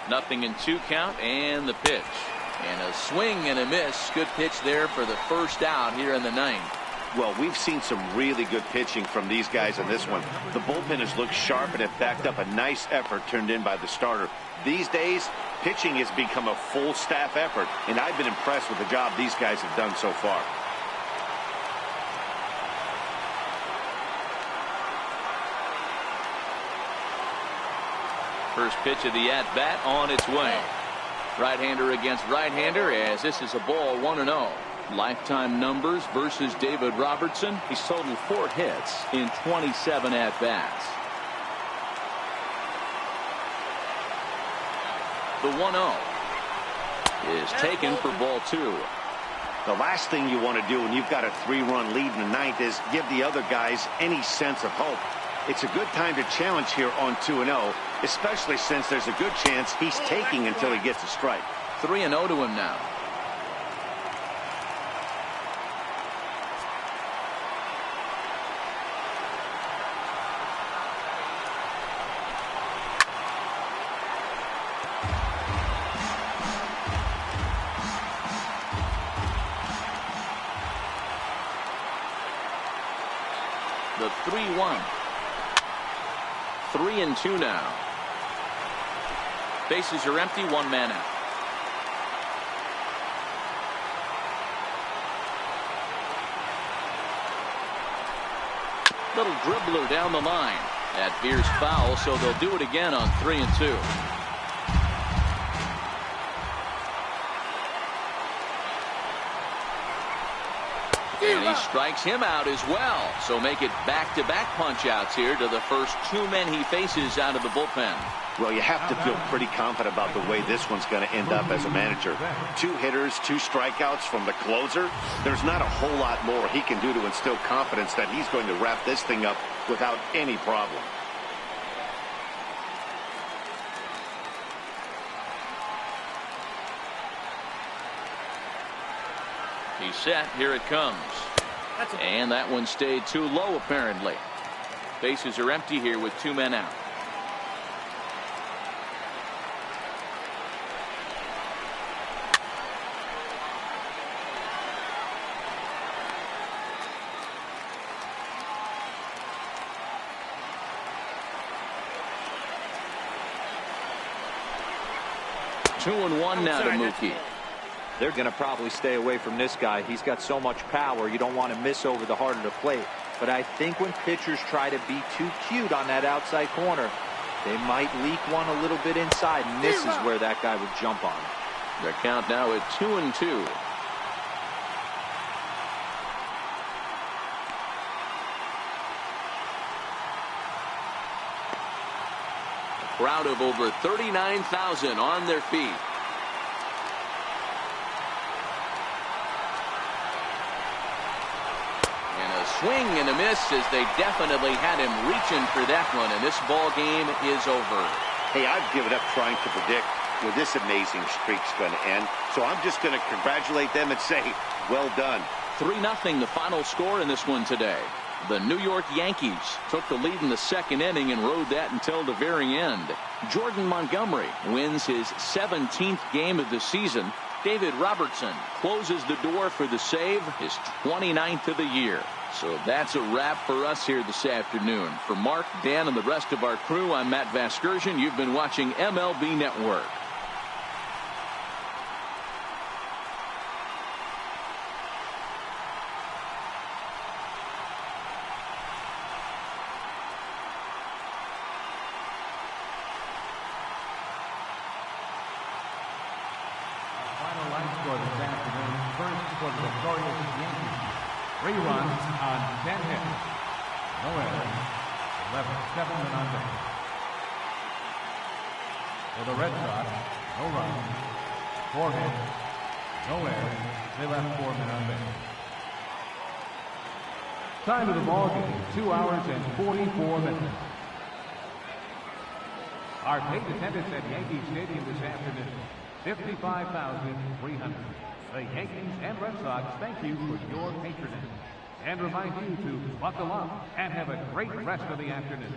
Nothing in 2 count, and the pitch. And a swing and a miss. Good pitch there for the first out here in the 9th. Well, we've seen some really good pitching from these guys in this one. The bullpen has looked sharp and have backed up a nice effort turned in by the starter. These days, pitching has become a full staff effort, and I've been impressed with the job these guys have done so far. First pitch of the at-bat on its way. Right-hander against right-hander as this is a ball 1-0. Lifetime numbers versus David Robertson. He's totaled 4 hits in 27 at-bats. The 1-0 is taken for ball 2. The last thing you want to do when you've got a 3-run lead in the 9th is give the other guys any sense of hope. It's a good time to challenge here on 2-0, especially since there's a good chance he's taking until he gets a strike. 3-0 to him now. The 3-1. 3-2 now. Bases are empty, one man out. Little dribbler down the line. That veers foul, so they'll do it again on 3-2. And he strikes him out as well. So make it back-to-back punch-outs here to the first two men he faces out of the bullpen. Well, you have to feel pretty confident about the way this one's going to end up as a manager. 2 hitters, 2 strikeouts from the closer. There's not a whole lot more he can do to instill confidence that he's going to wrap this thing up without any problem. He's set. Here it comes. And that one stayed too low, apparently. Bases are empty here with 2 men out. Two and one now to Mookie. They're going to probably stay away from this guy. He's got so much power. You don't want to miss over the heart of the plate. But I think when pitchers try to be too cute on that outside corner, they might leak one a little bit inside, and this is where that guy would jump on. The count now at 2-2. A crowd of over 39,000 on their feet. Swing and a miss as they definitely had him reaching for that one, and this ball game is over. Hey, I've given up trying to predict where this amazing streak's going to end, so I'm just going to congratulate them and say, well done. 3-0 the final score in this one today. The New York Yankees took the lead in the second inning and rode that until the very end. Jordan Montgomery wins his 17th game of the season. David Robertson closes the door for the save, his 29th of the year. So that's a wrap for us here this afternoon. For Mark, Dan, and the rest of our crew, I'm Matt Vasgersian. You've been watching MLB Network. Final line score this afternoon. First for the victorious Yankees. 3 runs on 10 hits. No errors. 7 men on base. For the Red Sox, no runs, 4 hits, no errors. They left 4 men on base. Time of the ball game, 2 hours and 44 minutes. Our paid attendance at Yankee Stadium this afternoon, 55,300. The Yankees and Red Sox thank you for your patronage and remind you to buckle up and have a great rest of the afternoon.